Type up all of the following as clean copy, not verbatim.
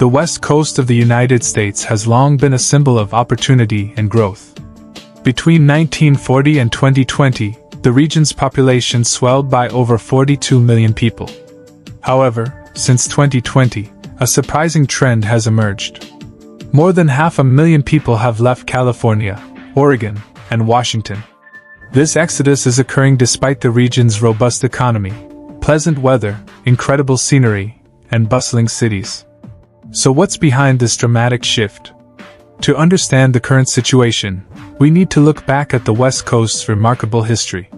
The West Coast of the United States has long been a symbol of opportunity and growth. Between 1940 and 2020, the region's population swelled by over 42 million people. However, since 2020, a surprising trend has emerged. More than 500,000 people have left California, Oregon, and Washington. This exodus is occurring despite the region's robust economy, pleasant weather, incredible scenery, and bustling cities. So what's behind this dramatic shift? To understand the current situation, we need to look back at the West Coast's remarkable history.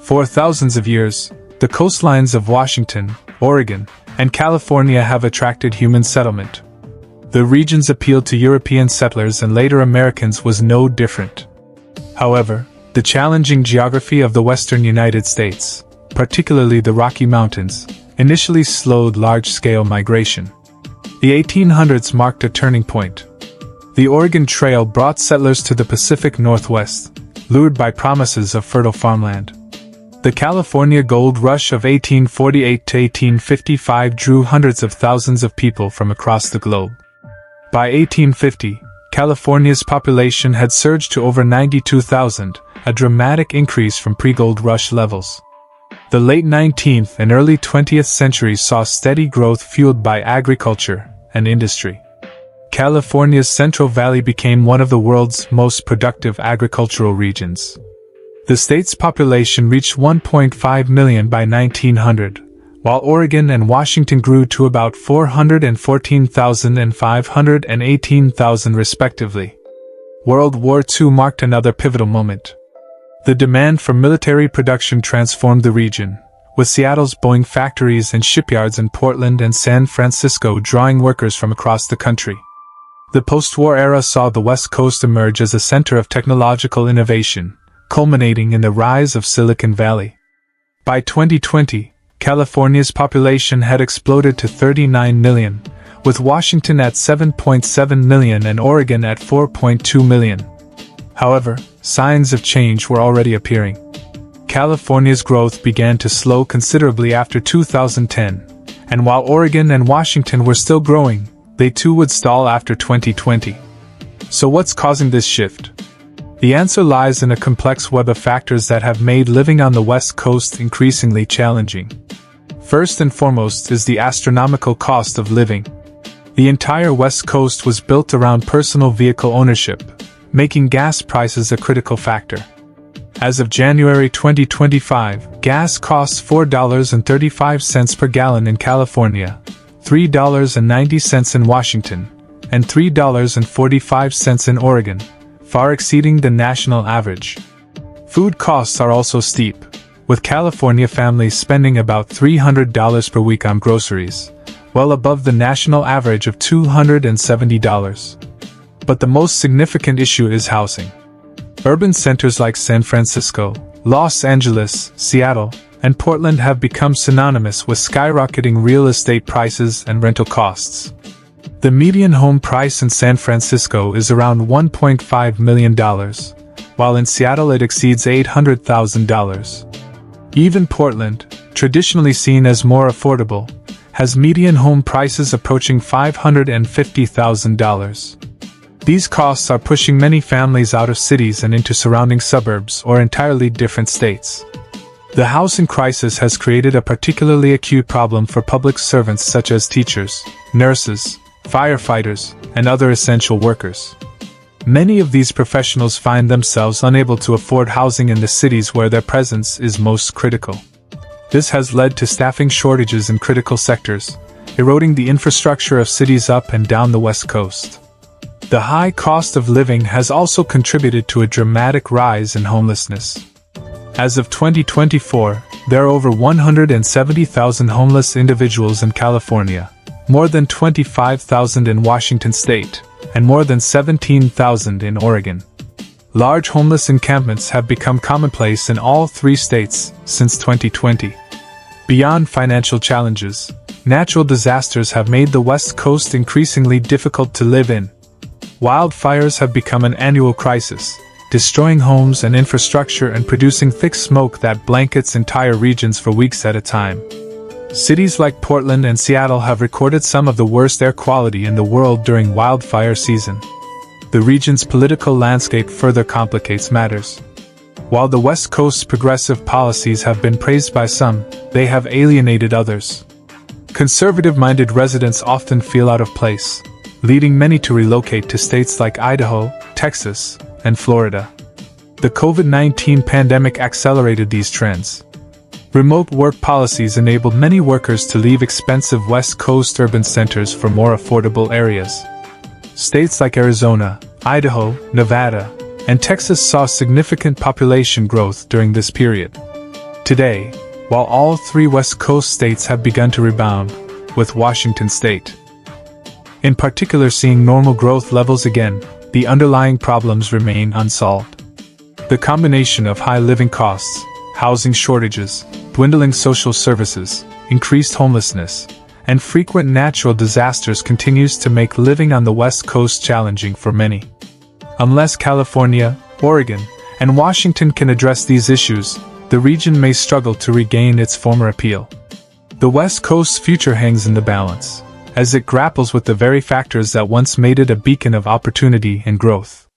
For thousands of years, the coastlines of Washington, Oregon, and California have attracted human settlement. The region's appeal to European settlers and later Americans was no different. However, the challenging geography of the western United States, particularly the Rocky Mountains, initially slowed large-scale migration. The 1800s marked a turning point. The Oregon Trail brought settlers to the Pacific Northwest, lured by promises of fertile farmland. The California Gold Rush of 1848 to 1855 drew hundreds of thousands of people from across the globe. By 1850, California's population had surged to over 92,000, a dramatic increase from pre-Gold Rush levels. The late 19th and early 20th centuries saw steady growth fueled by agriculture and industry. California's Central Valley became one of the world's most productive agricultural regions. The state's population reached 1.5 million by 1900, while Oregon and Washington grew to about 414,000 and 518,000 respectively. World War II marked another pivotal moment. The demand for military production transformed the region, with Seattle's Boeing factories and shipyards in Portland and San Francisco drawing workers from across the country. The post-war era saw the West Coast emerge as a center of technological innovation, culminating in the rise of Silicon Valley. By 2020, California's population had exploded to 39 million, with Washington at 7.7 million and Oregon at 4.2 million. However, signs of change were already appearing. California's growth began to slow considerably after 2010, and while Oregon and Washington were still growing, they too would stall after 2020. So what's causing this shift? The answer lies in a complex web of factors that have made living on the West Coast increasingly challenging. First and foremost is the astronomical cost of living. The entire West Coast was built around personal vehicle ownership, making gas prices a critical factor. As of January 2025, gas costs $4.35 per gallon in California, $3.90 in Washington, and $3.45 in Oregon, far exceeding the national average. Food costs are also steep, with California families spending about $300 per week on groceries, well above the national average of $270. But the most significant issue is housing. Urban centers like San Francisco, Los Angeles, Seattle, and Portland have become synonymous with skyrocketing real estate prices and rental costs. The median home price in San Francisco is around $1.5 million, while in Seattle it exceeds $800,000. Even Portland, traditionally seen as more affordable, has median home prices approaching $550,000. These costs are pushing many families out of cities and into surrounding suburbs or entirely different states. The housing crisis has created a particularly acute problem for public servants such as teachers, nurses, firefighters, and other essential workers. Many of these professionals find themselves unable to afford housing in the cities where their presence is most critical. This has led to staffing shortages in critical sectors, eroding the infrastructure of cities up and down the West Coast. The high cost of living has also contributed to a dramatic rise in homelessness. As of 2024, there are over 170,000 homeless individuals in California, more than 25,000 in Washington state, and more than 17,000 in Oregon. Large homeless encampments have become commonplace in all three states since 2020. Beyond financial challenges, natural disasters have made the West Coast increasingly difficult to live in. Wildfires have become an annual crisis, destroying homes and infrastructure and producing thick smoke that blankets entire regions for weeks at a time. Cities like Portland and Seattle have recorded some of the worst air quality in the world during wildfire season. The region's political landscape further complicates matters. While the West Coast's progressive policies have been praised by some, they have alienated others. Conservative-minded residents often feel out of place, leading many to relocate to states like Idaho, Texas, and Florida. The COVID-19 pandemic accelerated these trends. Remote work policies enabled many workers to leave expensive West Coast urban centers for more affordable areas. States like Arizona, Idaho, Nevada, and Texas saw significant population growth during this period. Today, while all three West Coast states have begun to rebound, with Washington state in particular seeing normal growth levels again, the underlying problems remain unsolved. The combination of high living costs, housing shortages, dwindling social services, increased homelessness, and frequent natural disasters continues to make living on the West Coast challenging for many. Unless California, Oregon, and Washington can address these issues, the region may struggle to regain its former appeal. The West Coast's future hangs in the balance, as it grapples with the very factors that once made it a beacon of opportunity and growth.